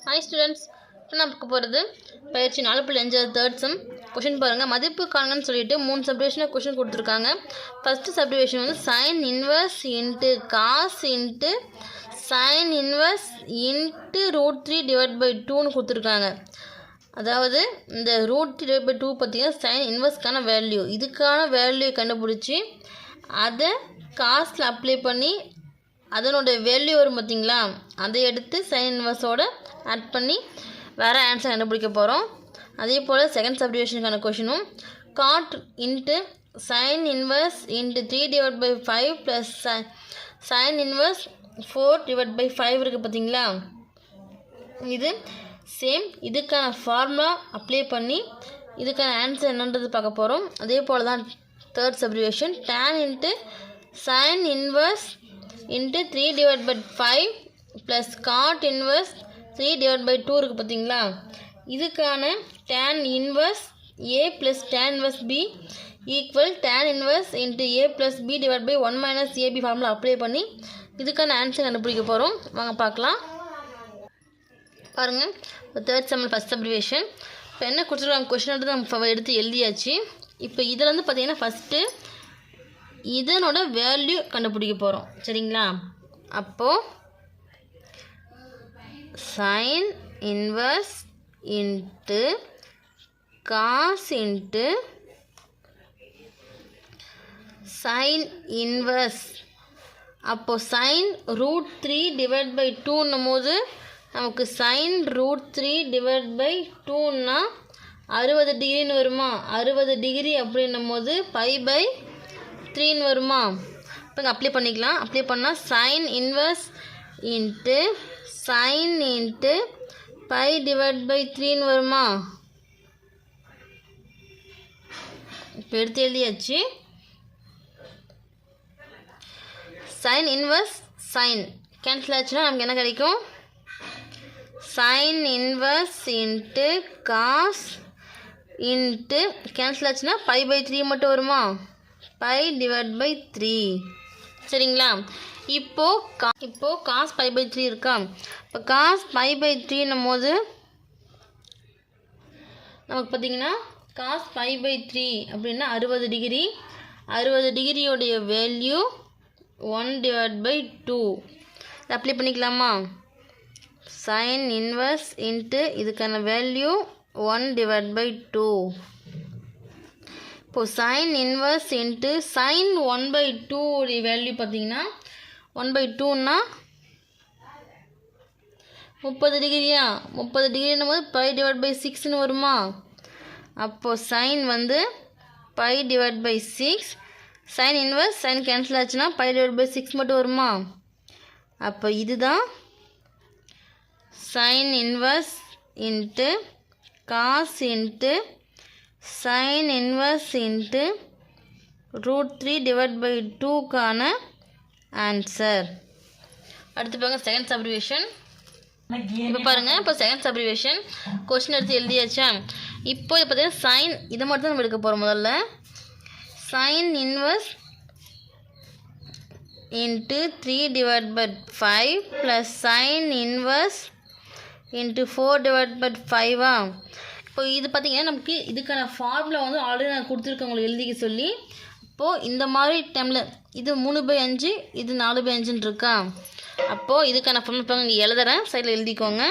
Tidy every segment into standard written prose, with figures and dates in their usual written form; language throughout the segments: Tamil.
ஹாய் ஸ்டூடெண்ட்ஸ், இப்போ நமக்கு போகிறது பயிற்சி 4.5 தேர்ட் சம். கொஷின் பாருங்கள். மதிப்பு காணுங்கன்னு சொல்லிட்டு 3 சப்டிவிஷனாக கொஷின் கொடுத்துருக்காங்க. ஃபஸ்ட்டு சப்டிவிஷன் வந்து sine inverse into cos into sine inverse into √3/2ன்னு கொடுத்துருக்காங்க. அதாவது இந்த √3/2 பார்த்தீங்கன்னா சைன் இன்வர்ஸ்க்கான வேல்யூ. இதுக்கான வேல்யூ கண்டுபிடிச்சி அதை காசில் அப்ளை பண்ணி அதனோட வேல்யூ வரும் பார்த்தீங்களா, அதை எடுத்து சைன் இன்வர்ஸோடு ஆட் பண்ணி வேறு ஆன்சர் கண்டுபிடிக்க போகிறோம். அதே போல் செகண்ட் சப்டிவிஷனுக்கான கொஷினும் cot into sine inverse into 3/5 plus sine inverse 4/5 இருக்குது பார்த்தீங்களா. இது சேம், இதுக்கான ஃபார்முலா அப்ளை பண்ணி இதுக்கான ஆன்சர் என்னன்றது பார்க்க போகிறோம். அதே போல் தான் third subdivision tan into sine inverse into 3/5 plus God inverse 3/2 இருக்குது பார்த்தீங்களா. இதுக்கான tan inverse a plus tan inverse b equal tan inverse into a plus b/1 minus ab formula apply பண்ணி இதுக்கான ஆன்சர் கண்டுபிடிக்க போகிறோம். வாங்க பார்க்கலாம். பாருங்கள், இப்போ தேர்ட் சம்மில் ஃபஸ்ட் சப்டிவிஷன். இப்போ என்ன கொடுத்துருக்காங்க கொஷின் நம்ம எடுத்து எழுதியாச்சு. இப்போ இதில் வந்து பார்த்திங்கன்னா ஃபஸ்ட்டு இதனோட வேல்யூ கண்டுபிடிக்க போகிறோம். சரிங்களா. அப்போது sine inverse into cos into sine inverse. அப்போது சைன் √3/2ன்னும் போது நமக்கு சைன் √3/2ன்னா 60 டிகிரின்னு வருமா. 60 டிகிரி அப்படின்னும் போது π/3ன்னு வருமா. இப்போ இங்கே அப்ளை பண்ணிக்கலாம். அப்ளை பண்ணால் sine inverse into sine into π/3ன்னு வருமா. இப்போ எடுத்து எழுதியாச்சு. சைன் இன்வர்ஸ் சைன் கேன்சல் ஆச்சுன்னா நமக்கு என்ன கிடைக்கும், sine inverse into cos into cancel ஆச்சுன்னா π/3 மட்டும் வருமா, π/3. சரிங்களா. இப்போது காஸ் π/3 இருக்கா. இப்போ காஸ் π/3ன்னும் போது நமக்கு பார்த்திங்கன்னா காஸ் π/3 அப்படின்னா 60 டிகிரி. 60 டிகிரியோடைய வேல்யூ 1/2. அப்ளை பண்ணிக்கலாமா. சைன் இன்வர்ஸ் இன்ட்டு இதுக்கான வேல்யூ 1/2. இப்போது சைன் இன்வர்ஸ் இன்ட்டு சைன் 1/2 உடைய வேல்யூ பார்த்தீங்கன்னா 1/2ன்னா 30 டிகிரியா. 30 டிகிரின்னும் போது π/6ன்னு வருமா. அப்போது சைன் வந்து π/6. சைன் இன்வர்ஸ் சைன் கேன்சல் ஆச்சுன்னா π/6 மட்டும் வருமா. அப்போ இதுதான் sine inverse into cos into sine inverse into √3/2க்கான ஆன்சர். அடுத்து பாருங்கள் செகண்ட் சப்டிவிஷன். இப்போ பாருங்கள், இப்போ செகண்ட் சப்டிவிஷன் கொஸ்டின் எடுத்து எழுதியாச்சா. இப்போ இது பார்த்தீங்கன்னா சைன் இதை மட்டும் தான் நம்ம எடுக்க போகிறோம். முதல்ல sign inverse into 3/5 plus sine inverse into 4/5. இப்போ இது பார்த்திங்கன்னா நமக்கு இதுக்கான ஃபார்முலா வந்து ஆல்ரெடி நான் கொடுத்துருக்கேன் உங்களுக்கு எழுதிக்க சொல்லி. இப்போது இந்த மாதிரி டைமில் இது 3/5 இது 4/5ன்னு இருக்கா. அப்போது இதுக்கான ஃபார்முலா இப்போ இங்கே எழுதுறேன், சைடில் எழுதிக்கோங்க.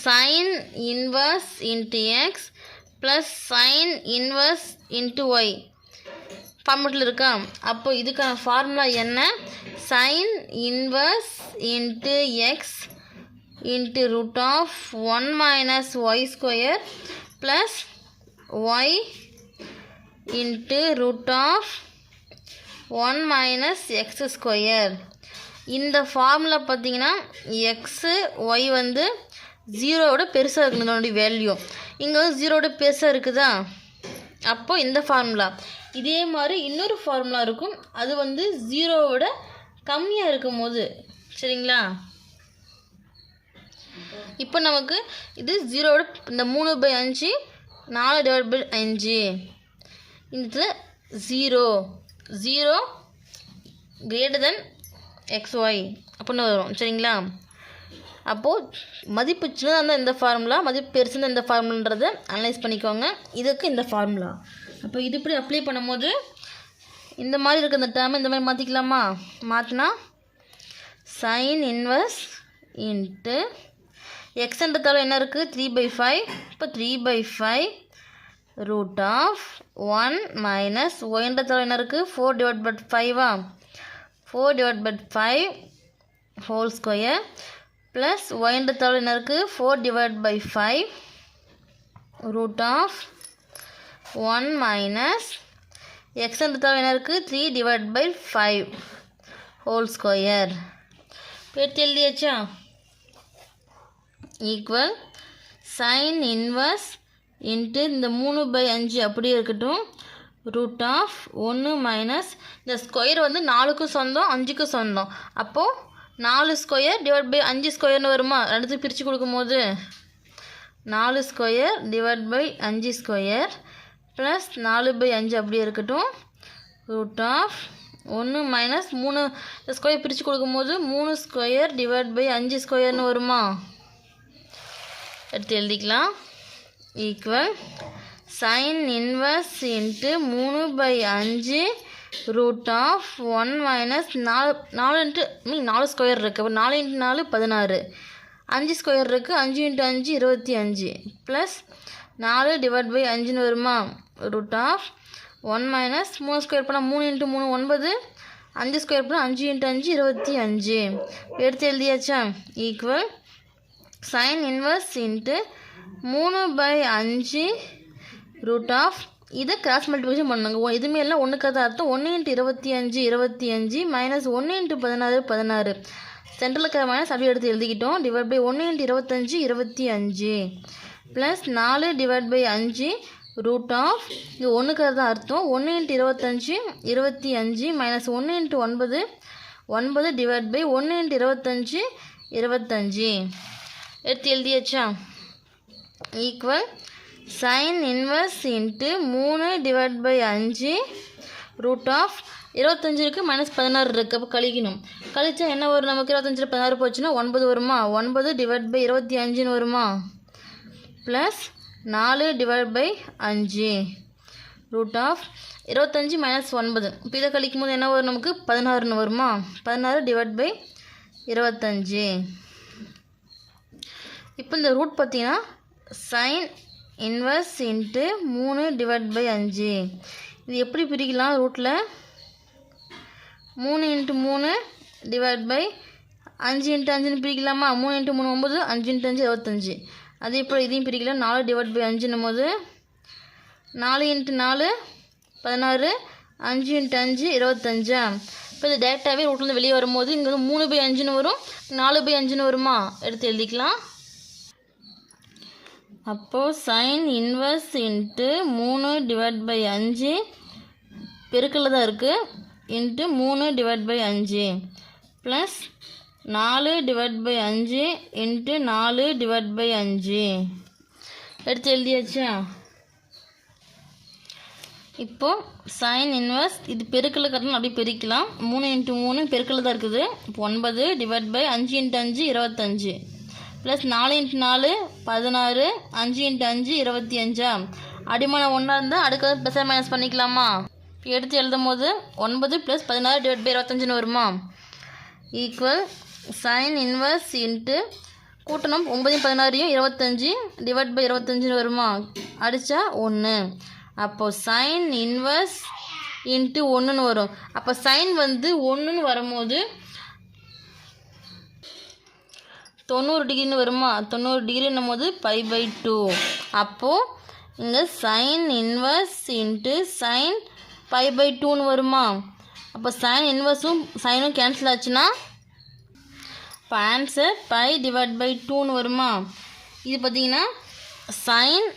Sine inverse into X plus sine inverse into Y ஃபார்மெட்டில் இருக்கா. அப்போது இதுக்கான ஃபார்முலா என்ன, sine inverse into X into √1 minus y² plus Y into √1 minus x². இந்த ஃபார்முலா பார்த்திங்கன்னா எக்ஸு ஒய் வந்து 0வோட பெருசாக இருக்கணும் அதனுடைய வேல்யூ. இங்கே வந்து 0வோட பெருசாக இருக்குதா. அப்போது இந்த ஃபார்முலா இதே மாதிரி இன்னொரு ஃபார்முலா இருக்கும், அது வந்து 0வோட கம்மியாக இருக்கும் போது. சரிங்களா. இப்போ நமக்கு இது 0வோட இந்த 3/5 4/5 இந்த 0 greater than xy அப்படின்னு வரும். சரிங்களா. அப்போது மதிப்பு சின்னதாக இருந்தால் இந்த ஃபார்முலா, மதிப்பு பெருசுன்னா இந்த ஃபார்முலான்றதை அனலைஸ் பண்ணிக்கோங்க. இதுக்கு இந்த ஃபார்முலா. அப்போ இது இப்படி அப்ளை பண்ணும்போது இந்த மாதிரி இருக்க இந்த டேர்ம் இந்த மாதிரி மாற்றிக்கலாமா? மாற்றினா sin இன்வர்ஸ் இன்ட்டு எக்ஸ்ன்ற தவிர என்ன இருக்குது 3/5. இப்போ 3/5 ரூட் ஆஃப் 1 மைனஸ் ஒய்ன்ற தவிர என்ன இருக்குது 4/5 4/5 ஹோல் ஸ்கொயர் ப்ளஸ் ஒய்ன்ற தவிர என்ன இருக்குது 4/5 ரூட் ஆஃப் 1 மைனஸ் எக்ஸ்ன்ற தவிர என்ன இருக்குது 3/5 ஹோல் ஸ்கொயர். எடுத்து எழுதியாச்சா? ஈக்குவல் சைன் இன்வர்ஸ் இன்ட்டு இந்த 3/5 அப்படியே இருக்கட்டும் ரூட் ஆஃப் 1 மைனஸ் இந்த ஸ்கொயர் வந்து 4க்கும் சொந்தம் 5க்கும் சொந்தம். அப்போது 4 ஸ்கொயர் டிவைட் பை 5 ஸ்கொயர்னு வருமா? அடுத்து பிரித்து கொடுக்கும்போது 4 square divide by 5 square plus 4/5 அப்படியே இருக்கட்டும் ரூட் ஆஃப் 1 மைனஸ் 3 ஸ்கொயர் பிரித்து கொடுக்கும்போது 3 ஸ்கொயர் டிவைட் பை 5 ஸ்கொயர்னு வருமா? எடுத்து எழுதிக்கலாம். Equal sine inverse into 3/5 root of 1 minus 4 square இருக்குது. அப்போ 4 × 4 16, 5 ஸ்கொயர் இருக்குது 5 × 5 25 ப்ளஸ் 4 டிவைட் பை 5ன்னு வருமா? ரூட் ஆஃப் 1 மைனஸ் 3 ஸ்கொயர் பண்ணால் 3 × 3 9, 5 ஸ்கொயர் பண்ணால் 5 × 5 25. எடுத்து எழுதியாச்சா? Equal sine inverse into 3/5 root of இதை கிராஸ் மல்டிபிகேஷன் பண்ணுங்க. இதுமே எல்லாம் ஒன்றுக்காக தான் அர்த்தம். 1 × 25 25 மைனஸ் 1 × 16 16 சென்ட்ரல் இருக்கிற மைனஸ் அப்படியே எடுத்து எழுதிக்கிட்டோம். Divide by 1 × 25 25 plus 4 divide by 5 root of இது ஒன்றுக்காக தான் அர்த்தம். 1 × 25 25 மைனஸ் 1 × 9 9 டிவைட் பை 1 × 25 25. எடுத்து எழுதியாச்சா? Equal sine inverse into 3/5 root of 25 இருக்குது மைனஸ் 16 இருக்குது. அப்போ கழிக்கணும். கழிச்சா என்ன வரும் நமக்கு? 25 16 போச்சுன்னா 9 வருமா? 9 டிவைட் பை 25ன்னு வருமா? Plus 4 divide by 5 root of 25 minus 9. இப்போ இதை கழிக்கும் போது என்ன வரும் நமக்கு? 16ன்னு வருமா? 16 டிவைட் பை 25. இப்போ இந்த ரூட் பார்த்தீங்கன்னா சைன் இன்வர்ஸ் இன்ட்டு 3/5. இது எப்படி பிரிக்கலாம்? ரூட்டில் 3 × 3 டிவைட் பை 5 × 5ன்னு பிரிக்கலாமா? 3 × 3 9, 5 × 5 25. அதே போல் இதையும் பிரிக்கலாம். 4 டிவைட் பை 5ன்னும் போது 4 × 4 16, 5 × 5 25. இப்போ இது டேரெக்டாகவே ரூட்லேருந்து வெளியே வரும்போது இங்கே வந்து 3/5ன்னு வரும், 4/5ன்னு வருமா? எடுத்து எழுதிக்கலாம். அப்போது சைன் இன்வர்ஸ் இன்ட்டு 3/5 பெருக்கல்ல தான் இருக்குது இன்ட்டு 3/5 ப்ளஸ் 4/5 இன்ட்டு 4/5. எடுத்து எழுதியாச்சா? இப்போது சைன் இன்வர்ஸ் இது பெருக்கல்ல கட்டணும் அப்படியே பெருக்கலாம். 3 × 3 பெருக்கல்ல தான் இருக்குது. 9 டிவைட் பை 5 × 5 25 ப்ளஸ் 4 × 4 16, 5 × 5 25. அடிமான ஒன்றா இருந்தால் அடுக்கிறது ப்ளஸ் மைனஸ் பண்ணிக்கலாமா? எடுத்து எழுதும் போது 9 ப்ளஸ் 16 டிவைட் பை 25ன்னு வருமா? ஈக்குவல் சைன் இன்வர்ஸ் இன்ட்டு கூட்டணும் 9 16 25 டிவைட் பை 25ன்னு வருமா? அடித்தா 1. அப்போது சைன் இன்வர்ஸ் இன்ட்டு 1ன்னு வரும். அப்போ சைன் வந்து 1ன்னு வரும்போது 90 டிகிரின்னு வருமா? 90 டிகிரின்னும் போது π/2. அப்போது இங்கே சைன் இன்வர்ஸ் இன்ட்டு சைன் π/2ன்னு வருமா? அப்போ சைன் இன்வர்ஸும் சைனும் கேன்சல் ஆச்சுன்னா இப்போ ஆன்சர் π/2ன்னு வருமா? இது பார்த்தீங்கன்னா sign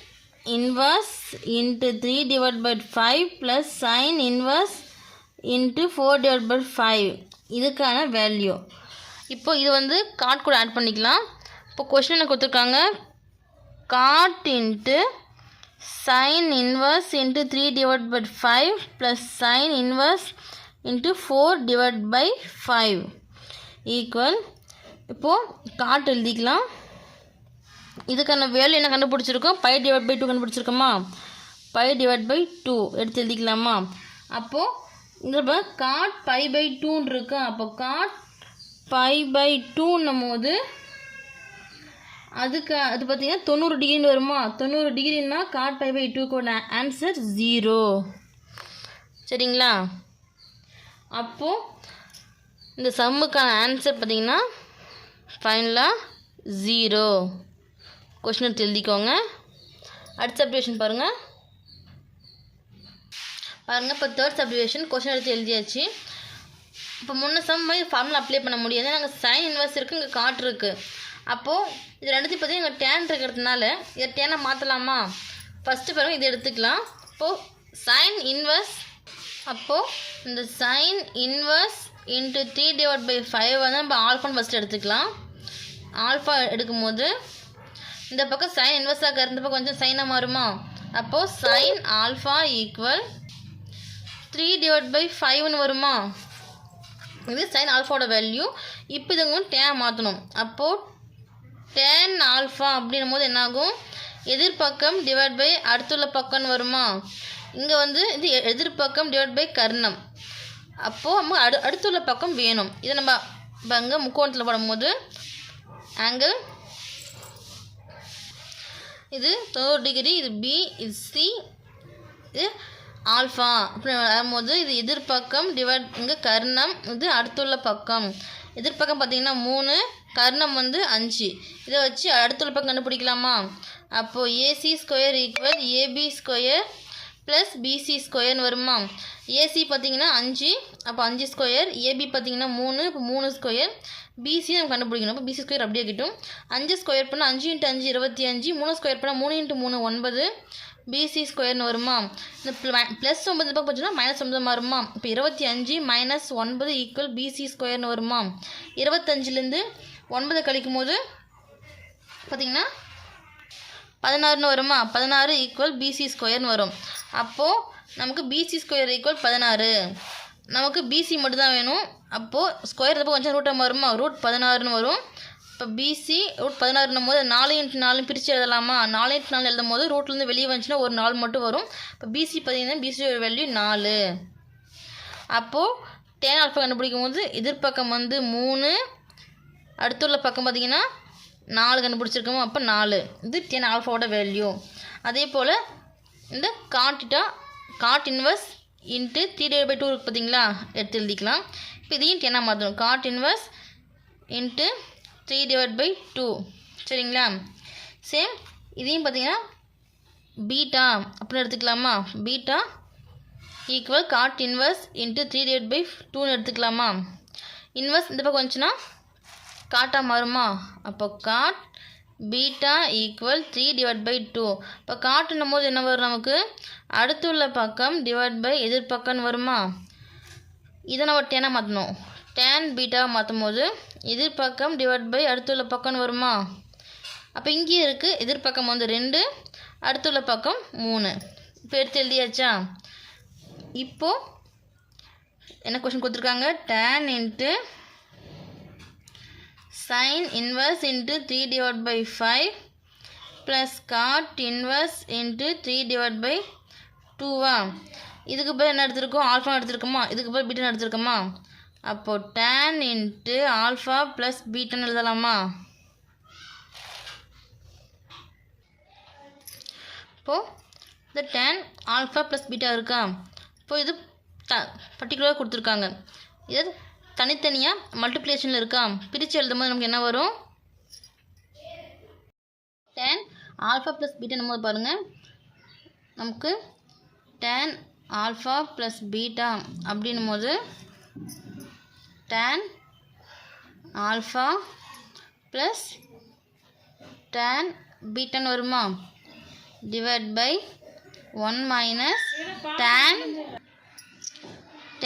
inverse into 3/5 plus sine inverse into 4/5 இதுக்கான வேல்யூ. இப்போ இது வந்து காட் கூட ஆட் பண்ணிக்கலாம். இப்போ கொஸ்டின் கொடுத்துருக்காங்க cot into sine inverse into 3/5 plus sine inverse into 4/5 equal இப்போது காட் எழுதிக்கலாம். இதுக்கான வேல்யூ என்ன கண்டுபிடிச்சிருக்கோம், பை டிவைட் பை 2 கண்டுபிடிச்சிருக்கோமா, பை டிவைட் பை 2 எடுத்து எழுதிக்கலாமா. அப்போது இந்த காட் பை பை 2 இருக்கு. அப்போ காட் பை பை 2ன்னும் போது அது பார்த்தீங்கன்னா 90 டிகிரின்னு வருமா. 90 டிகிரின்னா காட் பை பை 2க்கு ஆன்சர் 0. சரிங்களா. அப்போது இந்த சம்முக்கான ஆன்சர் பார்த்தீங்கன்னா ஃபைனலாக 0. கொஷின் எடுத்து எழுதிக்கோங்க. அடுத்த சப்டிவிஷன் பாருங்கள். இப்போ தேர்ட் சப்டிவிஷன் கொஷின் எடுத்து எழுதியாச்சு. இப்போ முன்ன சம் மாதிரி ஃபார்முலா அப்ளை பண்ண முடியாது. நாங்கள் சைன் இன்வெர்ஸ் இருக்குது, இங்கே காட் இருக்குது. அப்போது இது ரெண்டுத்தையும் பார்த்தீங்கன்னா இங்கே டேன் இருக்கிறதுனால இதை டேனை மாற்றலாமா. ஃபஸ்ட்டு பாருங்கள் இது எடுத்துக்கலாம். இப்போது சைன் இன்வெர்ஸ், அப்போது இந்த sine inverse into 3 divide by 5 வந்து நம்ம ஆல்ஃபான்னு ஃபஸ்ட்டு எடுத்துக்கலாம். ஆல்ஃபா எடுக்கும்போது இந்த பக்கம் சைன் இன்வெர்ஸாக இருந்த பக்கம் கொஞ்சம் சைனாக மாறுமா. அப்போது sine alpha equal 3 divide by 5ன்னு வருமா. இது சைன் ஆல்ஃபாவோட வேல்யூ. இப்போ இதுங்க டேன் மாற்றணும். அப்போது டேன் ஆல்ஃபா அப்படின்னும் போது என்னாகும், எதிர்பக்கம் டிவைட் பை அடுத்துள்ள பக்கம்னு வருமா. இங்கே வந்து இது எதிர்பக்கம் டிவைட் பை கர்ணம். அப்போது நம்ம அடுத்துள்ள பக்கம் வேணும். இதை நம்ம இங்கே முக்கோணத்தில் போடும்போது ஆங்கிள் இது 90 டிகிரி, இது பி, இது சி, இது ஆல்ஃபா அப்படின்னு வரும்போது இது எதிர்பக்கம் டிவைட் இங்கே கர்ணம், இது அடுத்துள்ள பக்கம். எதிர்பக்கம் பார்த்திங்கன்னா 3, கர்ணம் வந்து 5. இதை வச்சு அடுத்துள்ள பக்கம் கண்டுபிடிக்கலாமா. அப்போது AC square equal AB square plus BC ஸ்கொயர்னு வருமா. ஏசி பார்த்திங்கன்னா 5, அப்போ 5 ஸ்கொயர், ஏபி பார்த்திங்கன்னா 3, இப்போ 3 ஸ்கொயர், பிசி நம்ம கண்டுபிடிக்கணும். இப்போ பிசி ஸ்கொயர் அப்படியே கிட்டும். 5 ஸ்கொயர் பண்ணால் 5 × 5 25, 3 ஸ்கொயர் பண்ணால் 3 × 3 9, பிசி ஸ்கொயர்னு வருமா. இந்த +9 பக்கம் போச்சுன்னா -9 மாறுமா. இப்போ 25 - 9 ஈக்குவல் பிசி ஸ்கொயர்னு வருமா. 25லேருந்து 9 கழிக்கும் போது பார்த்திங்கன்னா 16ன்னு வருமா. 16 ஈக்குவல் பிசி ஸ்கொயர்னு வரும். அப்போது நமக்கு பிசி ஸ்கொயர் ஈக்குவல் 16. நமக்கு பிசி மட்டும் தான் வேணும். அப்போது ஸ்கொயர் தப்போ கொஞ்சம் ரூட்டாக வருமா, √16ன்னு வரும். இப்போ பிசி √16ன்னும் போது 4 × 4 பிரித்து எழுதலாமா. 4 × 4 எழுதும் போது ரூட்லேருந்து வெளியே வந்துச்சுன்னா ஒரு 4 மட்டும் வரும். இப்போ பிசி பார்த்திங்கன்னா பிசியோட வேல்யூ 4. அப்போது டேன் ஆல்ஃபா கண்டுபிடிக்கும் போது எதிர்பக்கம் வந்து 3, அடுத்துள்ள பக்கம் பார்த்திங்கன்னா 4 கண்டுபிடிச்சிருக்கோமோ, அப்போ 4. இது டேன் ஆல்ஃபாவோட வேல்யூ. அதே போல் இந்த cot inverse into 3 divide by 2 இருக்குது பார்த்திங்களா, எடுத்து எழுதிக்கலாம். இப்போ இதையும் டேனாக மாற்றணும். Cot inverse into 3 divide by 2. சரிங்களா. சேம் இதையும் பார்த்திங்கன்னா பீட்டா அப்படின்னு எடுத்துக்கலாமா. Beta equal cot inverse into 3 divide by 2ன்னு எடுத்துக்கலாமா. இன்வெர்ஸ் இந்த பக்கம் வந்துச்சுன்னா காட்டாக மாறுமா. அப்போ cot beta equal 3 divide by 2. இப்போ காட்டுன்னும் போது என்ன வரும், நமக்கு அடுத்துள்ள பக்கம் டிவைட் பை எதிர்பக்கம்னு வருமா. இதை நம்ம டேனாக மாற்றணும். டேன் பீட்டாவை மாற்றும் போது எதிர்பக்கம் டிவைட் பை அடுத்துள்ள பக்கம்னு வருமா. அப்போ இங்கேயே இருக்குது, எதிர்பக்கம் வந்து 2, அடுத்துள்ள பக்கம் 3. இப்போ எடுத்து எழுதியாச்சா. இப்போது என்ன கொஷின் கொடுத்துருக்காங்க, tan into sin inverse into 3 divided by 5 plus cot inverse into 3 divided by 2. இதுக்கு பேர் என்ன எடுத்துருக்கோம், ஆல்ஃபா எடுத்துருக்கோமா. இதுக்கு பேர் பீட்டான்னு எடுத்துருக்கோமா. அப்போது tan இன்ட்டு ஆல்ஃபா ப்ளஸ் பீட்டான்னு எழுதலாமா. இப்போது இந்த tan ஆல்ஃபா ப்ளஸ் பீட்டா இருக்கா. இப்போது இது பர்டிகுலராக கொடுத்துருக்காங்க. இது தனித்தனியாக மல்டிப்ளிகேஷனில் இருக்கா. பிரித்து எழுதும் போது நமக்கு என்ன வரும், tan ஆல்ஃபா ப்ளஸ் பீட்டான்னும் போது பாருங்கள், நமக்கு tan ஆல்ஃபா ப்ளஸ் பீட்டா அப்படின்னும் போது tan ஆல்ஃபா ப்ளஸ் tan பீட்டான்னு வருமா. Divide by 1 minus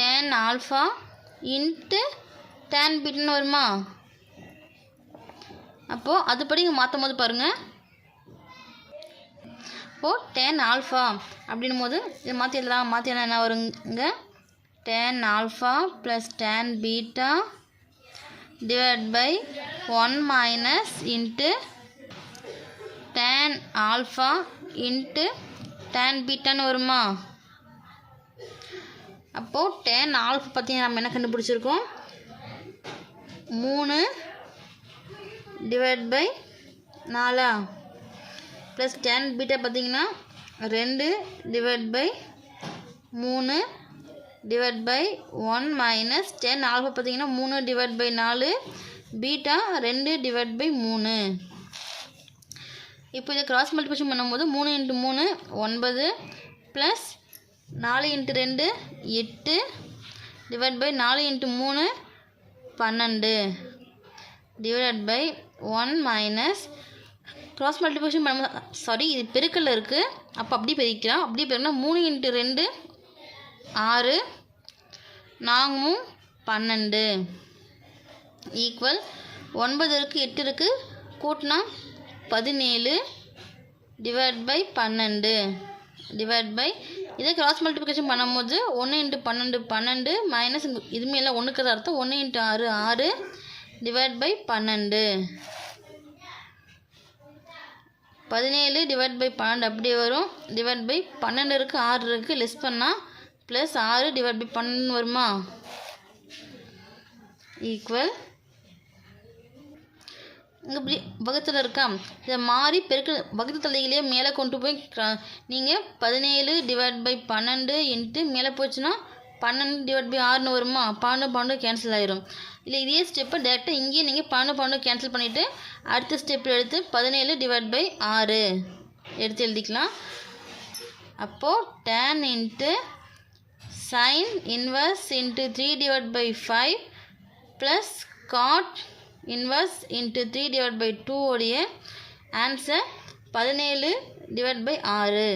tan alpha into tan பீட்டான்னு வருமா. அப்போது அதுபடி இங்கே மாற்றும் போது பாருங்கள், இப்போது tan ஆல்ஃபா அப்படின்னும் போது இது மாற்றி என்ன வருங்க, tan alpha plus tan beta divide by 1 minus into tan alpha into tan பீட்டான்னு வருமா? அப்போது tan ஆல்ஃபா பார்த்தீங்கன்னா நம்ம என்ன கண்டுபிடிச்சிருக்கோம்? 3 divide by 4 plus tan beta பார்த்தீங்கன்னா 2 divide by 3 divide by 1 minus tan alpha பார்த்தீங்கன்னா 3 divide by 4 beta 2 divide by 3. இப்போ இதை கிராஸ் மல்டிப்ளிகேஷன் பண்ணும்போது 3 × 3 9 plus 4 × 2 8 divide by 4 × 3 12 divide by 1 minus cross multiplication பண்ண இது பெருக்கல்ல இருக்குது. அப்போ அப்படி பெருக்கலாம். அப்படி பெருக்கினா 3 × 2 6 4 12 ஈக்குவல் 9 இருக்குது 8 இருக்குது கூட்டினா 17 டிவைட் பை 12 டிவைட் பை இதை கிராஸ் மல்டிப்ளிகேஷன் பண்ணும்போது 1 × 12 12 மைனஸ் இதுமே எல்லாம் ஒன்றுக்கு தான் அர்த்தம் 1 × 6 6 டிவைட் பை 12 17 டிவைட் பை 12 அப்படியே வரும். டிவைட் பை 12 இருக்குது 6 இருக்குது லெஸ் பண்ணால் ப்ளஸ் 6 டிவைட் பை 12 வருமா? ஈக்குவல் இங்கே இப்படி வகுத்தில் இருக்கா? இதை மாறி பெருக்க வகுத்து தலைகளையே மேலே கொண்டு போய் நீங்கள் 17 டிவைட் பை 12 இன்ட்டு மேலே போச்சுன்னா 12 டிவைட் பை 6ன்னு வருமா? 12 கேன்சல் ஆயிரும். இல்லை இதே ஸ்டெப்பை டேரெக்டாக இங்கேயே நீங்கள் 12 கேன்சல் பண்ணிவிட்டு அடுத்த ஸ்டெப்பில் எடுத்து 17 டிவைட் பை 6 எடுத்து எழுதிக்கலாம். அப்போது tan into sin inverse into 3 divide by 5 plus cot inverse into 3 divide by 2 உடைய ஆன்சர் 17 டிவைட் பை 6.